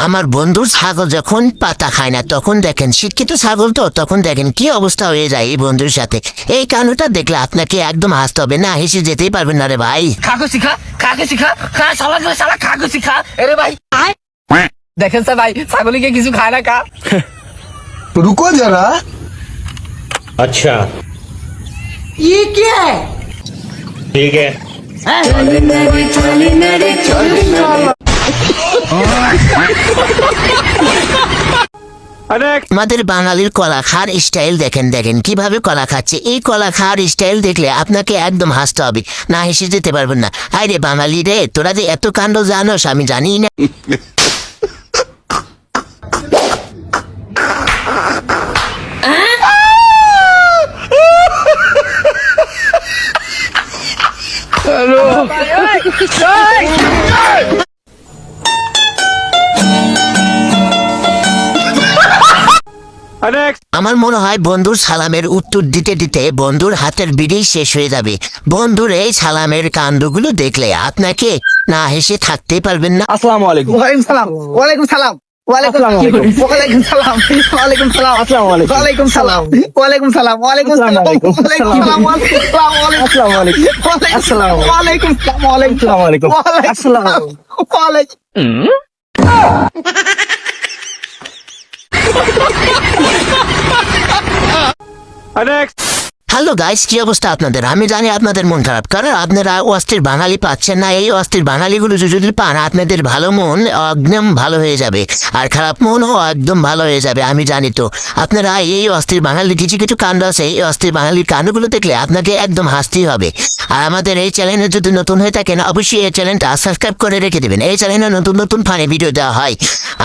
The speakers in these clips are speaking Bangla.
আমার বন্ধুর ছাগল যখন পাতা খায় না তখন দেখেন শিক্ষিত ছাগল তো তখন দেখেন কি অবস্থা হয়ে যায় এই বন্ধুর সাথে। এই কানুটা দেখলে আপনাকে একদম হাসতে হবে, না হেসে যেতেই পারবেন না রে ভাই। খাগো শিখা শালা খাগো শিখা এরে ভাই দেখেন স্যার ভাই ছাগলিকে কিছু খায় না কা। रुको जरा। अच्छा ये क्या है? ठीक है। আমাদের বাঙালির কলা খাওয়ার স্টাইল দেখেন, দেখেন কিভাবে কলা খাচ্ছে। এই কলা খাওয়ার স্টাইল দেখলে আপনাকে একদম হাসতে হবে, না হেসে যেতে পারবেন না। আরে বাঙালি রে, তোরা যে এত কাণ্ড জানোস আমি জানি না। আমার মনে হয় বন্ধুর সালামের উত্তর দিতে দিতে বন্ধুর হাতের বিড়ি শেষ হয়ে যাবে। বন্ধুর এই সালামের কাণ্ডগুলো দেখলে আপনাকে না হেসে থাকতে পারবেন না। আসসালামু আলাইকুম। वालेकुम सलाम। वालेकुम सलाम। वालेकुम सलाम। वालेकुम सलाम। वालेकुम सलाम। अस्सलाम वालेकुम। वालेकुम सलाम। वालेकुम सलाम। वालेकुम सलाम। वालेकुम सलाम। अस्सलाम वालेकुम। अस्सलाम वालेकुम सलाम। वालेकुम अस्सलाम वालेकुम। अस्सलाम वालेकुम। হ্যালো গাইস, কি অবস্থা আপনাদের? আমি জানি আপনাদের মন খারাপ, কারণ আপনারা অস্থির বাঙালি পাচ্ছেন না। এই অস্থির বাঙালিগুলো যদি পান আপনাদের ভালো মন একদম ভালো হয়ে যাবে, আর খারাপ মনও একদম ভালো হয়ে যাবে। আমি জানি তো আপনারা এই অস্থির বাঙালির কিছু কিছু কাণ্ড আছে, এই অস্থির বাঙালির কাণ্ডগুলো দেখলে আপনাকে একদম হাসতেই হবে। আর আমাদের এই চ্যানেলে যদি নতুন হয়ে থাকেন অবশ্যই এই চ্যানেলটা সাবস্ক্রাইব করে রেখে দেবেন। এই চ্যানেলে নতুন নতুন ফানি ভিডিও দেওয়া হয়।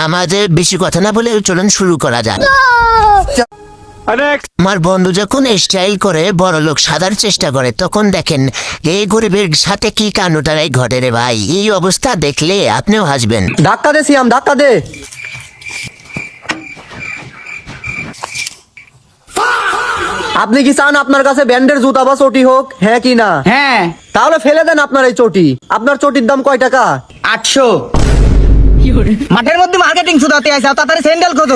আমাদের বেশি কথা না বলে চলুন শুরু করা যাক। আমার বন্ধু যখন স্টাইল করে বড় লোক সাদার চেষ্টা করে তখন দেখেন এই গরিবের সাথে কি কাণ্ডটাই ঘটে রে ভাই। এই অবস্থা দেখলে আপনিও হাসবেন। ধাক্কা দে সিয়াম, ধাক্কা দে। আপনি কি চান আপনার কাছে ব্যান্ডের জুতা বা চটি হোক, হ্যাঁ কি না? হ্যাঁ তাহলে ফেলে দেন আপনার এই চটি। আপনার চটির দাম কয় টাকা? 800। মাঠের মধ্যে মার্কেটিং শুধাতে আইসা তাড়াতাড়ি স্যান্ডেল কত?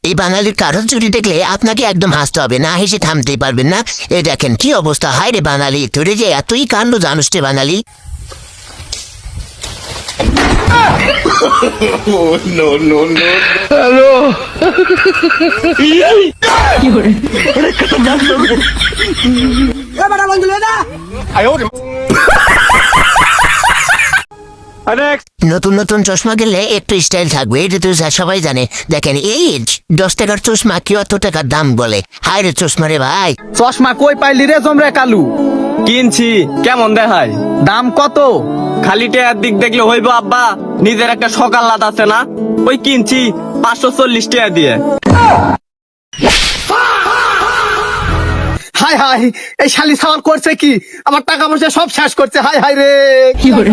এই বাঙালির কারণ চুরি দেখলে আপনাকে একদম হাসতে হবে, না হেসে থামতেই পারবেন না। এ দেখেন কি অবস্থা। হায় রে বাঙালি, তোরে যে এতই কাণ্ড জানুস রে বাঙালি। नो नो नो নতুন নতুন চশমা গেলে একটু স্টাইল থাকবে, এটা তো সবাই জানে। দেখেন এই 10 টাকার চশমা কি অত টাকার দাম বলে। হায় রে চশমা রে ভাই। চশমা কই পাইলি রে জমরে কালু? কিনছি, কেমন দেখায়? দাম কত? খালি টেয়ার দিক দেখলে হইব আব্বা? নিজের একটা সকাল লাদ আছে না, ওই কিনছি 540 টাকা দিয়ে। হাই হাই, এই শালি সাওয়াল করছে কি? আমার টাকা পয়সা সব শেষ করছে। হাই হাই রে, কি করে?